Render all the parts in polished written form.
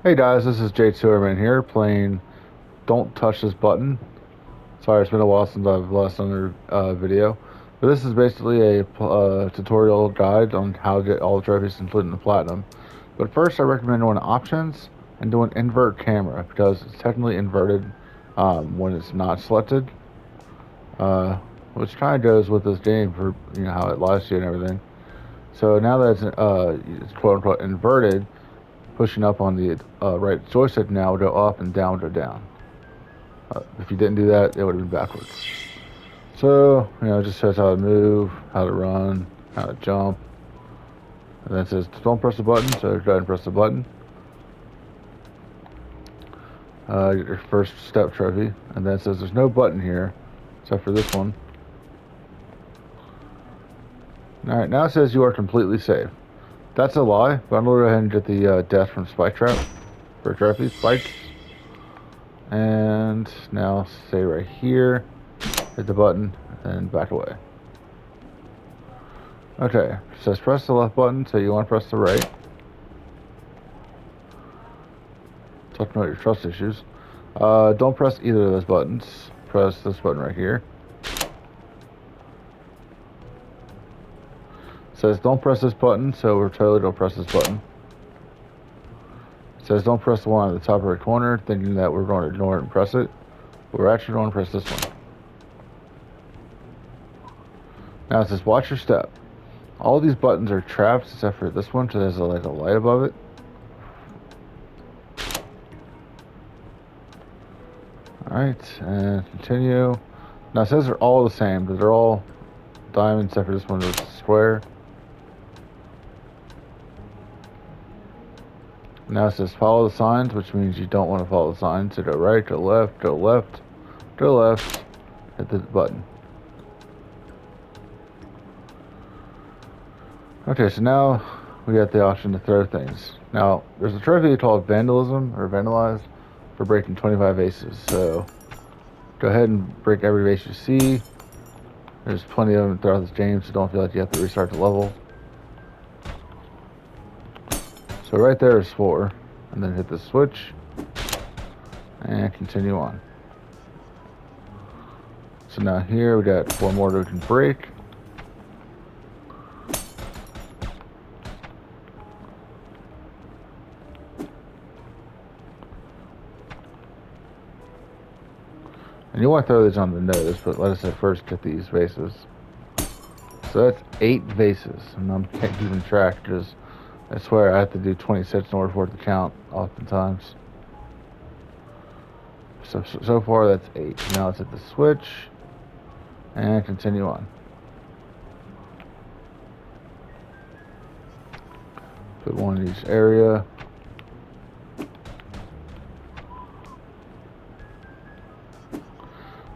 Hey guys, this is Suhrman here playing Don't Touch This Button. Sorry, it's been a while since I've last done a video. But this is basically a tutorial guide on how to get all the trophies, including the platinum. But first, I recommend going to options and doing invert camera because it's technically inverted when it's not selected. Which kind of goes with this game for how it lies to you and everything. So now that it's quote unquote inverted, pushing up on the right joystick now would go up and down would go down. If you didn't do that, it would have been backwards. So, it just shows how to move, how to run, how to jump. And then it says don't press the button, so go ahead and press the button. Get your first step trophy. And then it says there's no button here, except for this one. Alright, now it says you are completely safe. That's a lie, but I'm going to go ahead and get the death from Spike Trap for trophy, spikes. And now stay right here, hit the button, and back away. Okay, it says press the left button, so you want to press the right. Talking about your trust issues. Don't press either of those buttons. Press this button right here. It says don't press this button, so we're totally don't press this button. It says don't press the one at the top right corner, thinking that we're going to ignore it and press it. But we're actually going to press this one. Now it says watch your step. All these buttons are trapped except for this one, so there's like a light above it. Alright, and continue. Now it says they're all the same, but they're all diamond except for this one that's square. Now it says follow the signs, which means you don't want to follow the signs. So go right, go left, go left, go left, hit the button. Okay, so now we got the option to throw things. Now, there's a trophy called Vandalism, or Vandalize, for breaking 25 vases. So, go ahead and break every vase you see. There's plenty of them throughout this game, so don't feel like you have to restart the level. So right there is 4. And then hit the switch. And continue on. So now here we got 4 more that we can break. And you want to throw these on the nose, but let us at first get these vases. So that's 8 vases, and I'm keeping track because I swear I have to do 26 in order for it to count oftentimes. So far that's 8. Now let's hit the switch and continue on. Put one in each area.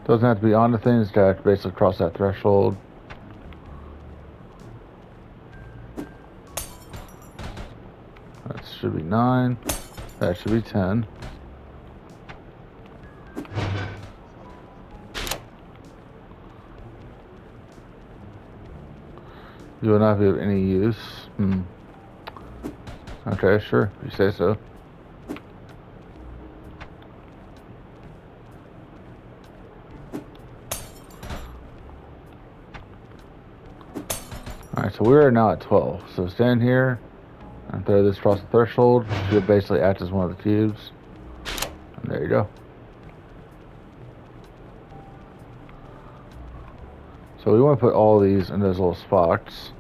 Doesn't have to be on the thing, it's got to basically cross that threshold. That should be 9. That should be 10. You will not be of any use. Okay, sure, if you say so. Alright, so we're now at 12. So stand here and throw this across the threshold. Should basically act as one of the cubes. And there you go. So we want to put all these in those little spots.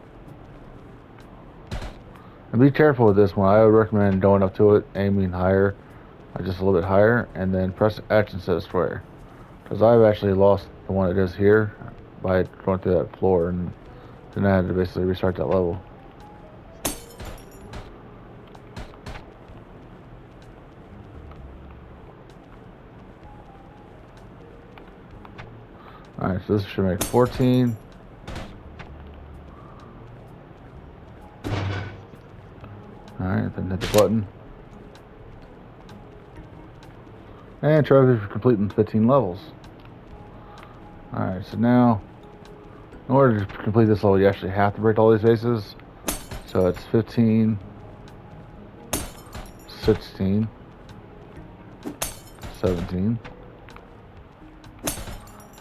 And be careful with this one. I would recommend going up to it, aiming higher, just a little bit higher, and then press X instead of square. Because I've actually lost the one it is here by going through that floor, and then I had to basically restart that level. Alright, so this should make 14. Alright, then hit the button. And trophy for completing 15 levels. Alright, so now, in order to complete this level, you actually have to break all these vases. So it's 15, 16, 17,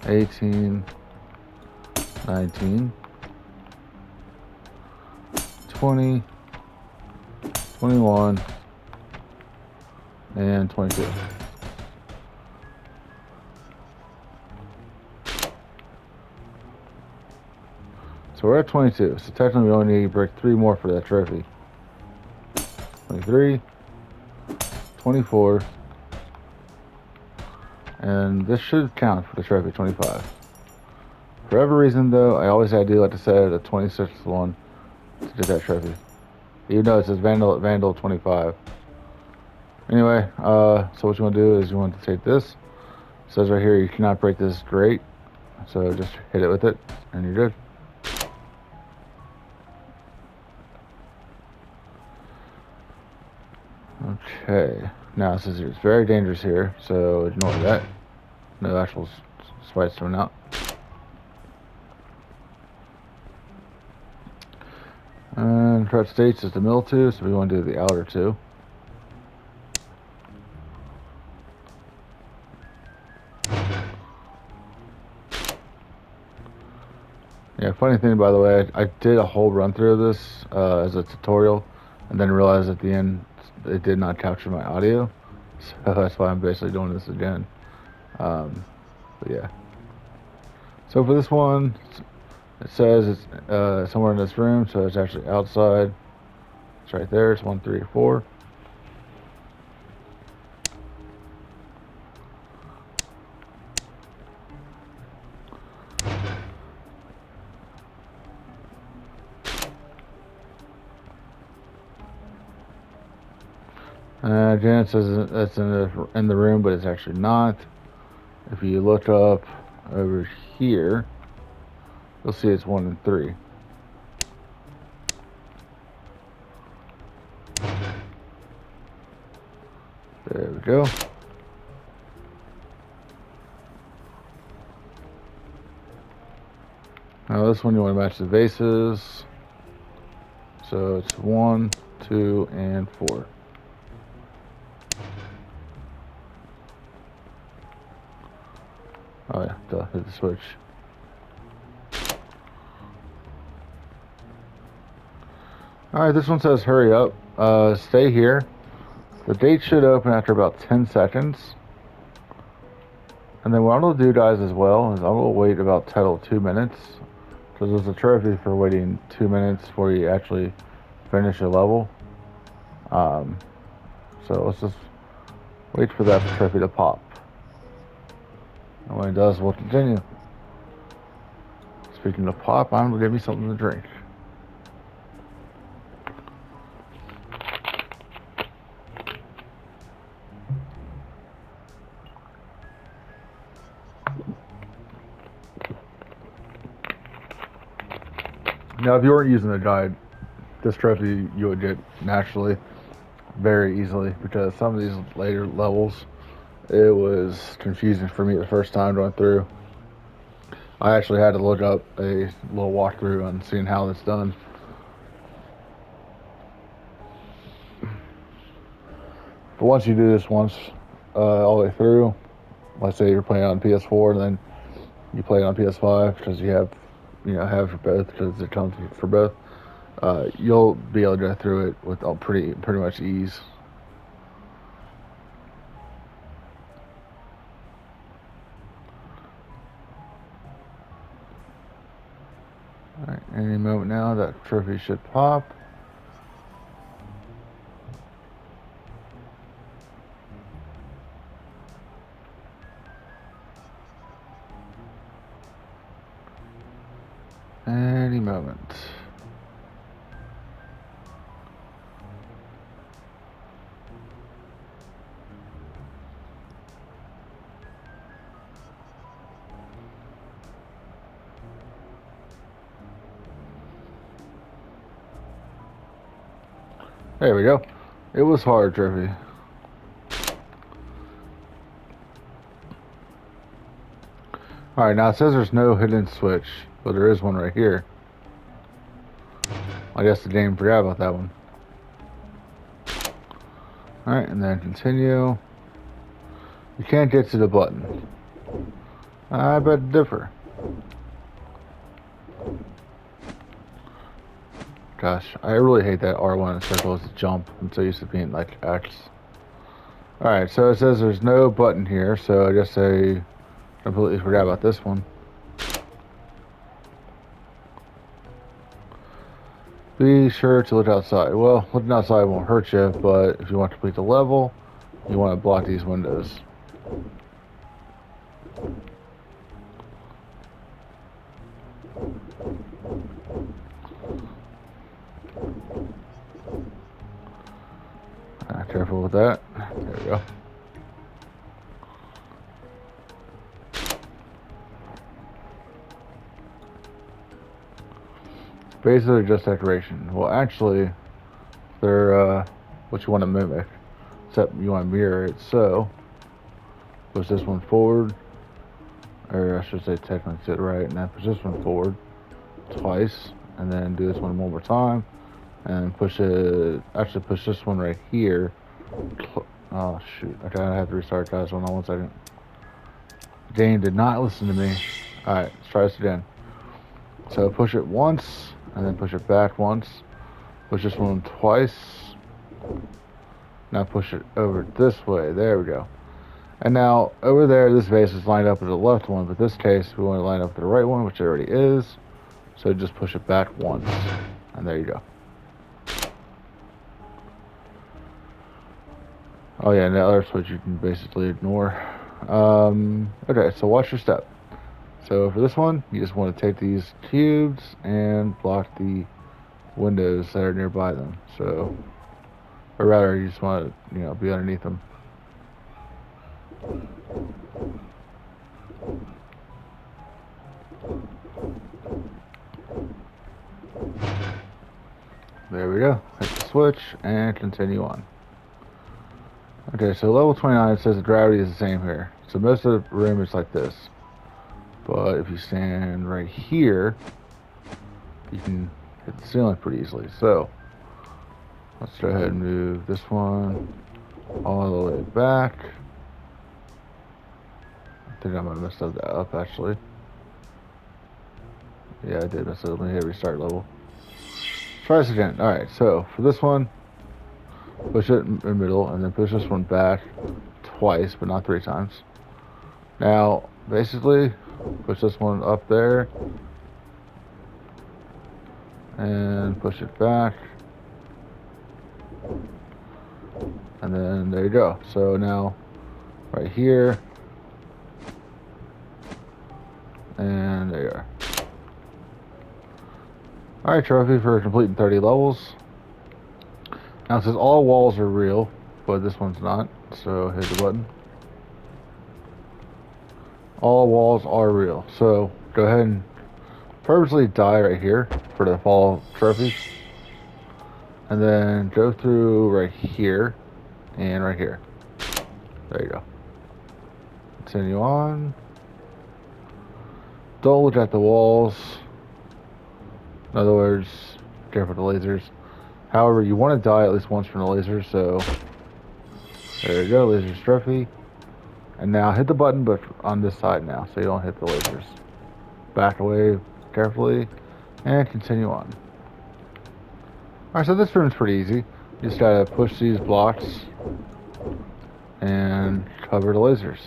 18, 19, 20, 21, and 22. So we're at 22. So technically we only need to break 3 more for that trophy. 23, 24, and this should count for the trophy, 25. For whatever reason though, I always had to do, like I said, a 26th one to get that trophy. Even though it says Vandal 25. Anyway, so what you want to do is you want to take this. It says right here you cannot break this grate. So just hit it with it and you're good. Okay, now it says it's very dangerous here, so ignore that. No actual spikes coming out. And threat states is the middle 2, so we want to do the outer 2. Yeah, funny thing by the way, I did a whole run through of this as a tutorial, and then realized at the end it did not capture my audio, so that's why I'm basically doing this again. But yeah. So for this one, it says it's somewhere in this room, so it's actually outside. It's right there. It's 1, 3, 4. Janet says it's in the room, but it's actually not. If you look up over here, you'll see it's 1 and 3. There we go. Now this one you want to match the vases. So it's 1, 2, and 4. Oh yeah, duh, hit the switch. Alright, this one says hurry up. Stay here. The gate should open after about 10 seconds. And then what I'm going to do, guys, as well, is I'm going to wait about total 2 minutes. Because there's a trophy for waiting 2 minutes before you actually finish a level. So let's just wait for that trophy to pop. And when it does, we'll continue. Speaking of pop, I'm going to give me something to drink. Now, if you weren't using the guide, this trophy you would get naturally very easily, because some of these later levels, it was confusing for me the first time going through. I actually had to look up a little walkthrough on seeing how it's done. But once you do this all the way through, let's say you're playing on PS4 and then you play it on PS5 because you have for both, because it comes for both. You'll be able to go through it with pretty much ease. All right, any moment now that trophy should pop. Any moment. There we go. It was hard, trophy. Alright, now it says there's no hidden switch, but there is one right here. I guess the game forgot about that one. Alright, and then continue. You can't get to the button. I beg to differ. Gosh, I really hate that R1 in circles jump. I'm so used to being like X. Alright, so it says there's no button here, so I guess I completely forgot about this one. Be sure to look outside. Well, looking outside won't hurt you, but if you want to complete the level, you want to block these windows. Careful with that. There we go. Basically just decoration. Well, actually, they're what you want to mimic, except you want to mirror it. So push this one forward, or I should say technically sit right, and then push this one forward twice, and then do this one more time, and push it. Actually, push this one right here. Oh shoot! Okay, I have to restart, guys. Hold on 1 second. Game did not listen to me. All right, let's try this again. So push it once, and then push it back once. Push this one twice. Now push it over this way. There we go. And now over there, this vase is lined up with the left one, but this case we want to line up with the right one, which it already is. So just push it back once, and there you go. Oh yeah, and the other switch you can basically ignore. Okay, so watch your step. So for this one, you just want to take these cubes and block the windows that are nearby them. So, or rather, you just want to, be underneath them. There we go. Hit the switch and continue on. Okay, so level 29 says the gravity is the same here. So most of the room is like this. But if you stand right here, you can hit the ceiling pretty easily. So let's go ahead and move this one all the way back. I think I might have messed that up actually. Yeah, I did mess it up. Let me hit restart level. Try this again. Alright, so for this one, push it in the middle and then push this one back twice, but not 3 times. Now, basically, push this one up there and push it back. And then there you go. So now, right here, and there you are. Alright, trophy for completing 30 levels. Now it says all walls are real, but this one's not, so hit the button. All walls are real, so go ahead and purposely die right here for the fall trophy. And then go through right here and right here. There you go. Continue on. Don't look at the walls. In other words, careful with the lasers. However, you want to die at least once from the laser, so there you go, laser trophy. And now hit the button, but on this side now, so you don't hit the lasers. Back away carefully, and continue on. Alright, so this room's pretty easy. You just gotta push these blocks and cover the lasers.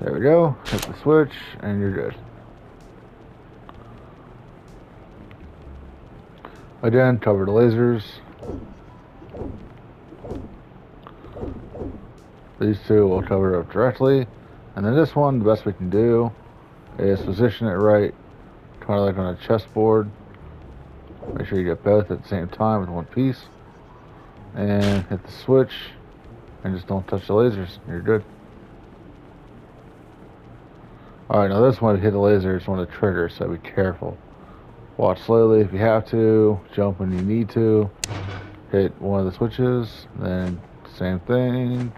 There we go. Hit the switch, and you're good. Again, cover the lasers. These two will cover it up directly. And then this one, the best we can do is position it right, kind of like on a chessboard. Make sure you get both at the same time with one piece. And hit the switch, and just don't touch the lasers. You're good. Alright, now this one, if you hit the laser, it's one of the triggers, so be careful. Watch slowly if you have to, jump when you need to. Hit one of the switches, then same thing.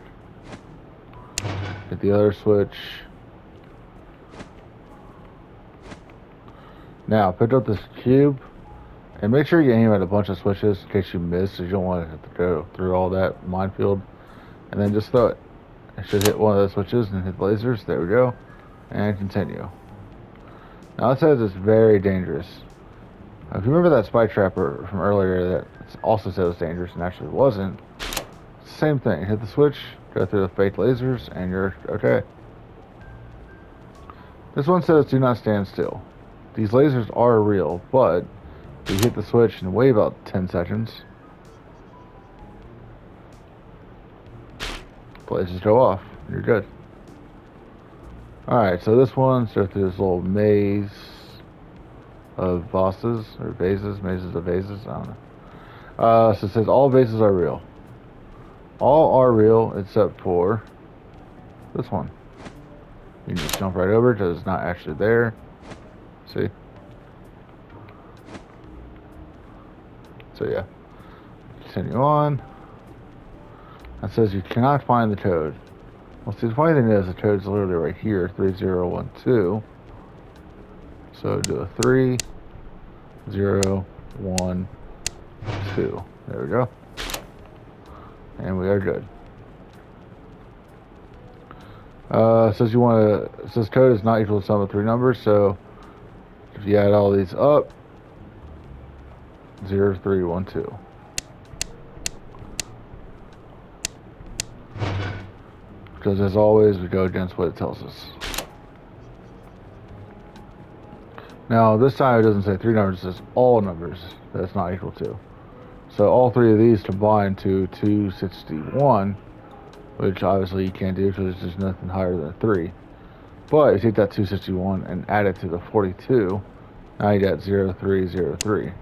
Hit the other switch. Now, pick up this cube And make sure you aim at a bunch of switches in case you miss, because you don't want to have to go through all that minefield. And then just throw it. It should hit one of those switches and hit the lasers. There we go. And continue. Now it says it's very dangerous. If you remember that spy trapper from earlier that also said it was dangerous and actually wasn't, same thing. Hit the switch, go through the fake lasers, and you're okay. This one says do not stand still. These lasers are real, but if you hit the switch and wait about 10 seconds, the lasers go off. You're good. Alright, so this one starts through this little maze of bosses, or mazes of vases, I don't know. So it says all vases are real. All are real except for this one. You can just jump right over it because it's not actually there. See? So yeah. Continue on. It says you cannot find the code. Well, see, the funny thing is the code's literally right here, 3012. So do a 3012. There we go. And we are good. It says you want to. It says code is not equal to the sum of 3 numbers. So if you add all these up, 0312. Because as always, we go against what it tells us. Now this time it doesn't say 3 numbers; it says all numbers that's not equal to. So all 3 of these combine to 261, which obviously you can't do because there's nothing higher than 3. But you take that 261 and add it to the 42, now you got 0303.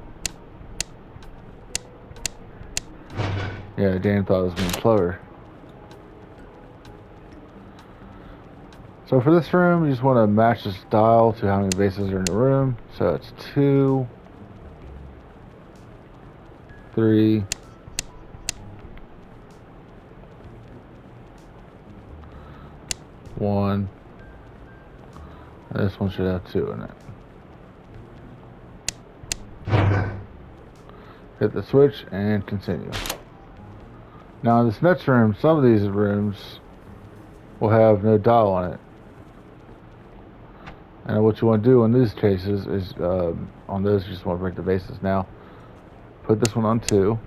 Yeah, Dan thought it was being clever. So for this room, you just want to match this dial to how many vases are in the room. So it's 2, 3, 1. And this one should have 2 in it. Hit the switch and continue. Now in this next room, some of these rooms will have no dial on it. And what you want to do in these cases is, on those you just want to break the vases. Now, put this one on 2,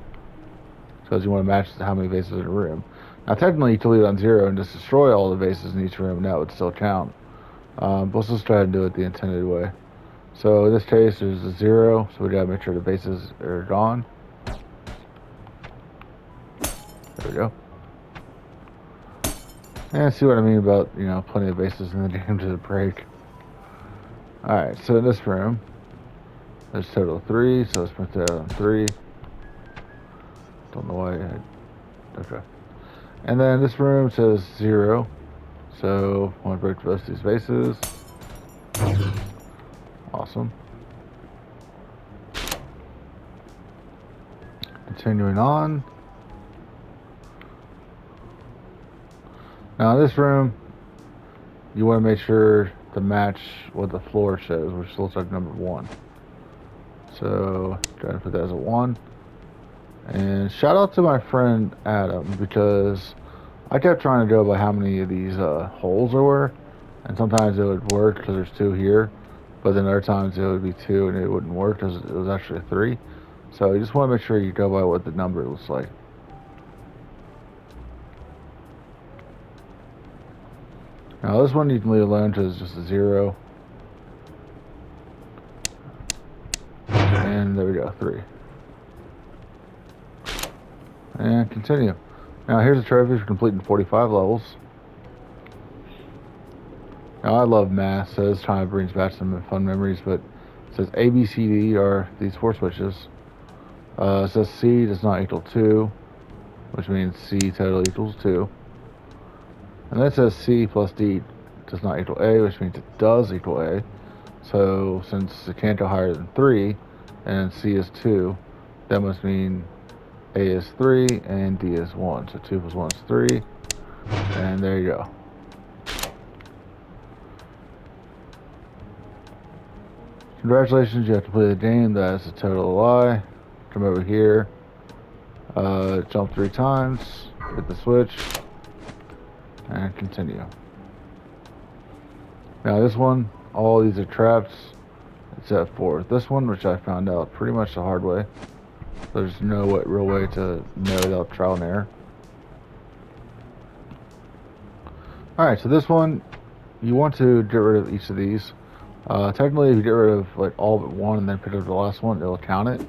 because you want to match how many vases in a room. Now technically you can leave it on 0 and just destroy all the vases in each room, and that would still count. But let's just try and do it the intended way. So in this case there's a 0, so we gotta make sure the vases are gone. There we go. And see what I mean about, plenty of vases in the game to break. Alright, so in this room, there's a total of 3, so let's put that on 3. Don't know why okay. And then this room says 0, so I want to break both these vases. Awesome. Continuing on. Now in this room, you want to make sure to match what the floor shows, which looks like number 1. So try to put that as a 1. And shout out to my friend Adam, because I kept trying to go by how many of these holes there were, and sometimes it would work because there's 2 here, but then other times it would be 2 and it wouldn't work because it was actually a 3. So you just want to make sure you go by what the number looks like. Now this one you can leave alone because it's just a 0. And there we go, 3. And continue. Now here's a trophy for completing 45 levels. Now I love math, so this kind of brings back some fun memories, but it says A, B, C, D are these 4 switches. It says C does not equal 2, which means C total equals 2. And then it says C plus D does not equal A, which means it does equal A. So since it can't go higher than 3, and C is 2, that must mean A is 3 and D is 1. So 2 plus 1 is 3. And there you go. Congratulations, you have completed the game. That is a total lie. Come over here. Jump 3 times. Hit the switch. And continue. Now this one, all these are traps except for this one, which I found out pretty much the hard way. There's no real way to know without trial and error. Alright, so this one, you want to get rid of each of these. Technically, if you get rid of like all but one and then pick up the last one, it'll count it.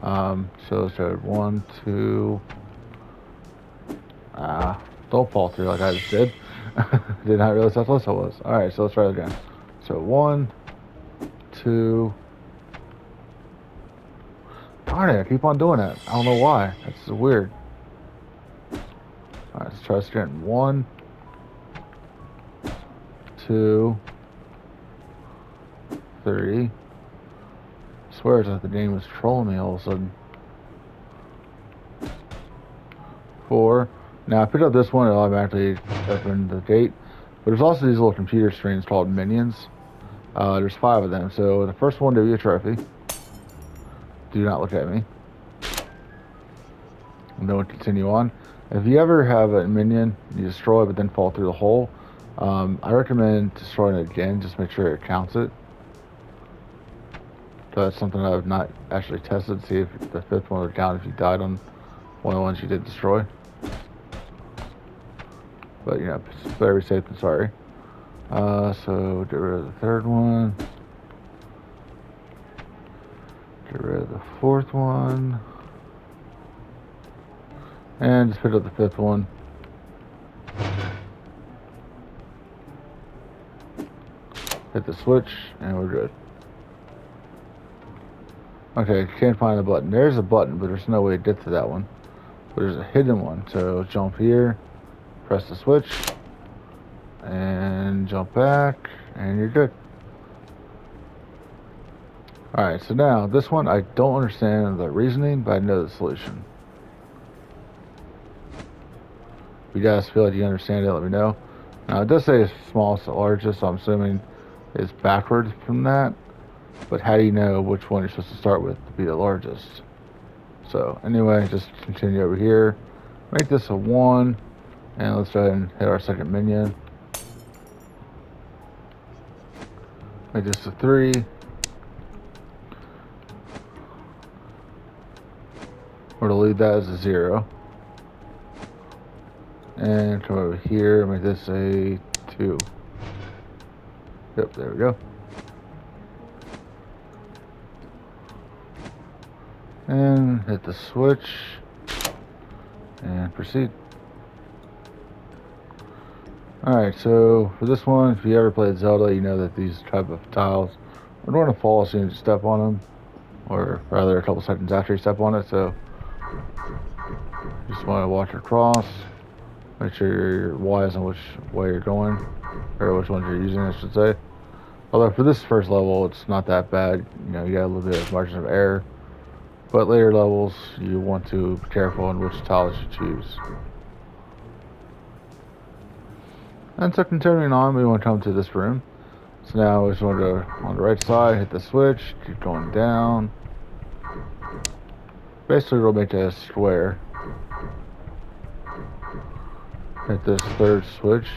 So let's try 1, 2. Don't fall through like I just did. Did not realize how close I was. Alright, so let's try it again. So 1, 2. Darn it, I keep on doing that. I don't know why. That's weird. Alright, let's try this again. 1, 2, 3. I swear it's like the game was trolling me all of a sudden. 4. Now I picked up this one, it automatically opened the gate. But there's also these little computer screens called minions. There's 5 of them. So the first one to be a trophy. Do not look at me. And then we'll continue on. If you ever have a minion, you destroy it but then fall through the hole, I recommend destroying it again, just make sure it counts it. So that's something I've not actually tested to see if the 5th one would count if you died on one of the ones you did destroy. But you know, it's better be safe than sorry. So get rid of the 3rd one. Get rid of the 4th one. And just pick up the 5th one. Hit the switch, and we're good. Okay, can't find the button. There's a button, but there's no way to get to that one. But there's a hidden one. So jump here, press the switch, and jump back, and you're good. Alright, so now this one I don't understand the reasoning, but I know the solution. If you guys feel like you understand it, let me know. Now it does say smallest to largest, so I'm assuming it's backwards from that. But how do you know which one you're supposed to start with to be the largest? So anyway, just continue over here. Make this a 1. And let's go ahead and hit our second minion. Make this a 3. We're to leave that as a 0. And come over here, make this a 2. Yep, there we go. And hit the switch and proceed. Alright, so for this one, if you ever played Zelda, you know that these type of tiles are going to fall as soon as you step on them, or rather a couple seconds after you step on it. So just want to watch it cross, make sure you're wise on which way you're going, or which ones you're using, I should say. Although for this first level, it's not that bad. You know, you got a little bit of margin of error. But later levels, you want to be careful on which tiles you choose. And so continuing on, we want to come to this room. So now we just want to, on the right side, hit the switch, keep going down. Basically, we'll make a square. Hit this 3rd switch.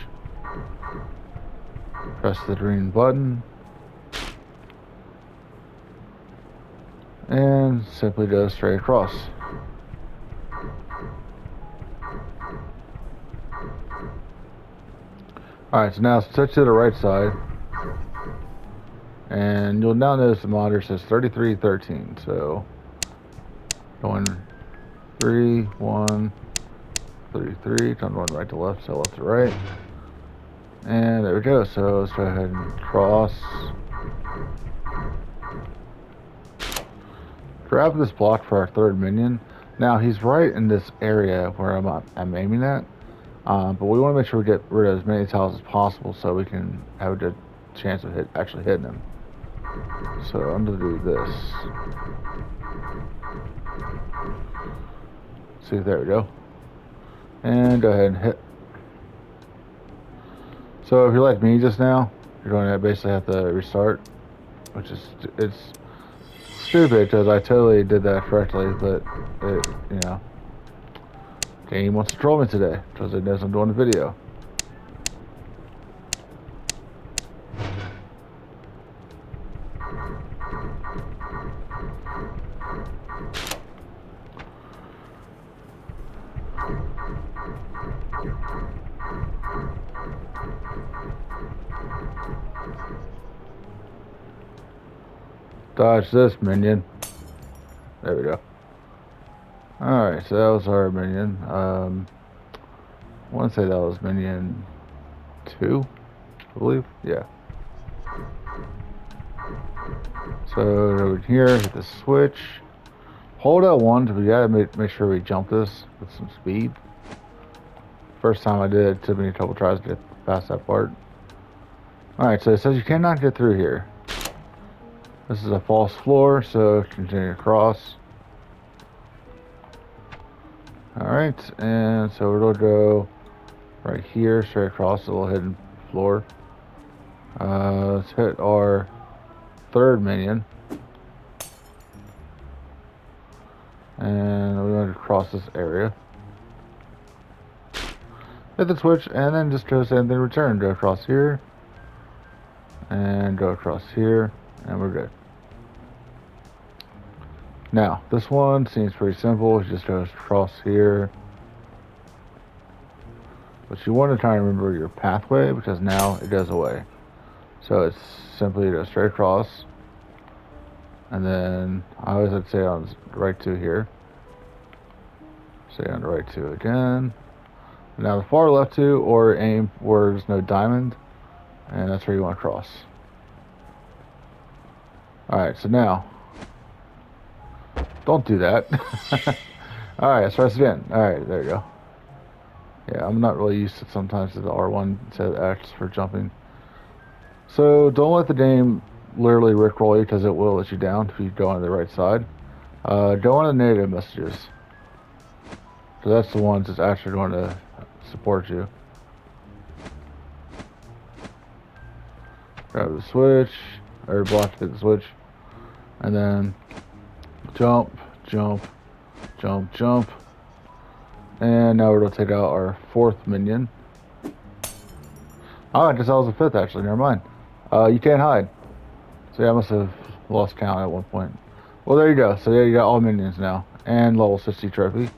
Press the green button. And simply go straight across. Alright, so now switch to the right side. And you'll now notice the monitor says 3313. So going 3, 1, 33. Going right to left, so left to right. And there we go. So let's go ahead and cross. Grab this block for our 3rd minion. Now he's right in this area where I'm aiming at, but we want to make sure we get rid of as many tiles as possible so we can have a good chance of actually hitting him. So I'm gonna do this. See, there we go. And go ahead and hit. So if you're like me just now, you're going to basically have to restart. which is it's stupid because I totally did that correctly, but it, you know, game wants to troll me today because it knows I'm doing a video. Dodge this, minion. There we go. Alright, so that was our minion. I want to say that was minion 2, I believe. Yeah. So over here, hit the switch. Hold L1, we gotta make sure we jump this with some speed. First time I did it, took me a couple tries to get past that part. Alright, so it says you cannot get through here. This is a false floor, so continue across. Alright, and so it'll go right here, straight across the little hidden floor. Let's hit our third minion. And we're going to cross this area. Hit the switch, and then just do the same thing, return. Go across here. And go across here. And we're good. Now, this one seems pretty simple. It just goes across here. But you want to try and remember your pathway, because now it goes away. So it's simply go straight across. And then I always would say on right 2 here. Say on right 2 again. Now the far left 2, or aim where there's no diamond. And that's where you want to cross. Alright, so now don't do that. Alright, let's try this again. Alright, there you go. Yeah, I'm not really used to sometimes to the R1 instead of X for jumping. So don't let the game literally rickroll you, because it will let you down if you go on the right side. Go on the negative messages. So that's the ones that's actually going to support you. Grab the switch, or block to hit the switch, and then jump, jump, jump, jump. And now we're going to take out our 4th minion. Oh, I guess that was the 5th actually, never mind. You can't hide. So yeah, I must have lost count at one point. Well, there you go. So yeah, you got all minions now. And level 60 trophy.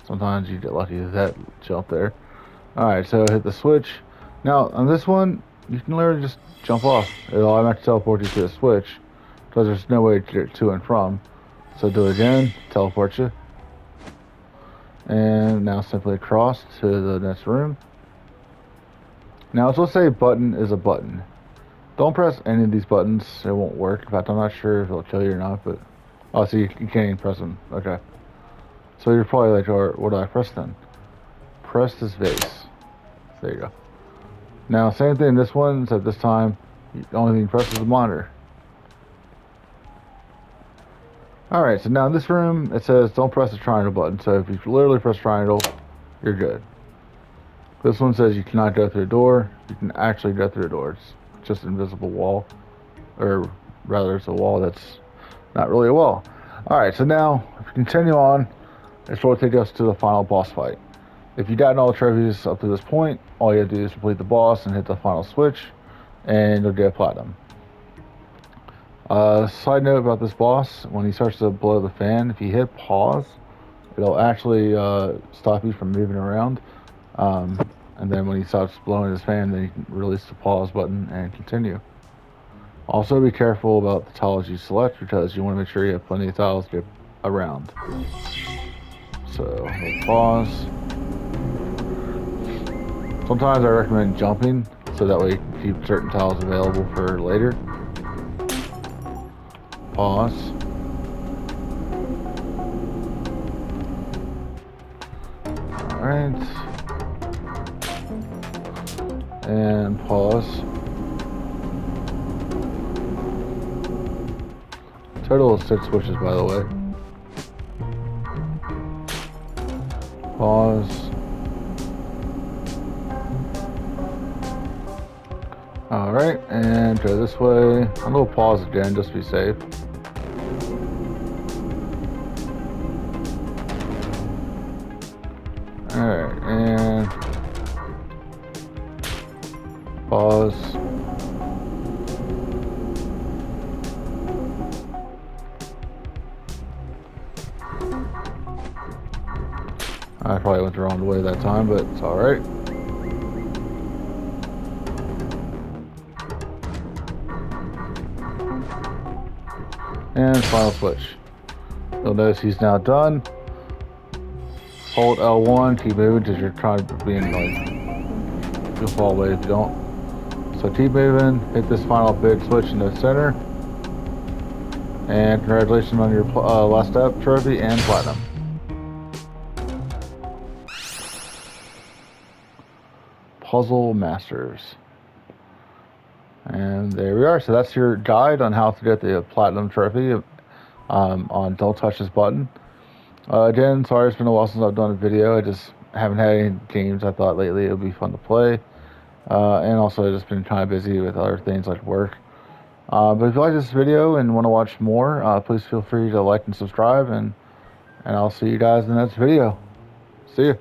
Sometimes you get lucky with that jump there. Alright, so hit the switch. Now, on this one, you can literally just jump off. It'll automatically teleport you to the switch, because there's no way to get to and from. So do it again, teleport you. And now simply cross to the next room. Now, it's supposed to say button is a button. Don't press any of these buttons. It won't work. In fact, I'm not sure if it'll kill you or not, but... Oh, so you can't even press them. Okay. So you're probably like, or what do I press then? Press this vase. There you go. Now, same thing this one, except this time, the only thing you press is the monitor. Alright, so now in this room, it says don't press the triangle button. So if you literally press triangle, you're good. This one says you cannot go through a door. You can actually go through a door. It's just an invisible wall. Or rather, it's a wall that's not really a wall. Alright, so now, if you continue on, it's going to take us to the final boss fight. If you gotten all the trophies up to this point, all you have to do is complete the boss and hit the final switch, and you'll get a platinum. Side note about this boss, when he starts to blow the fan, if you hit pause, it'll actually stop you from moving around. And then when he stops blowing his fan, then you can release the pause button and continue. Also be careful about the tiles you select, because you want to make sure you have plenty of tiles to get around. So, pause. Sometimes I recommend jumping, so that way you can keep certain tiles available for later. Pause. Alright. And pause. Total of 6 switches, by the way. Pause. Alright, and go this way. I'm gonna pause again just to be safe. Alright, and pause. I probably went the wrong way that time, but it's alright. And final switch. You'll notice he's now done. Hold L1, keep moving because you're trying to be in, like, you'll fall away if you don't. So keep moving, hit this final big switch in the center. And congratulations on your last step trophy and platinum. Puzzle Masters. And there we are. So that's your guide on how to get the platinum trophy on Don't Touch This Button. Again, sorry it's been a while since I've done a video. I just haven't had any games I thought lately it would be fun to play. And also I've just been kind of busy with other things like work. But if you like this video and want to watch more, please feel free to like and subscribe, and I'll see you guys in the next video. See ya.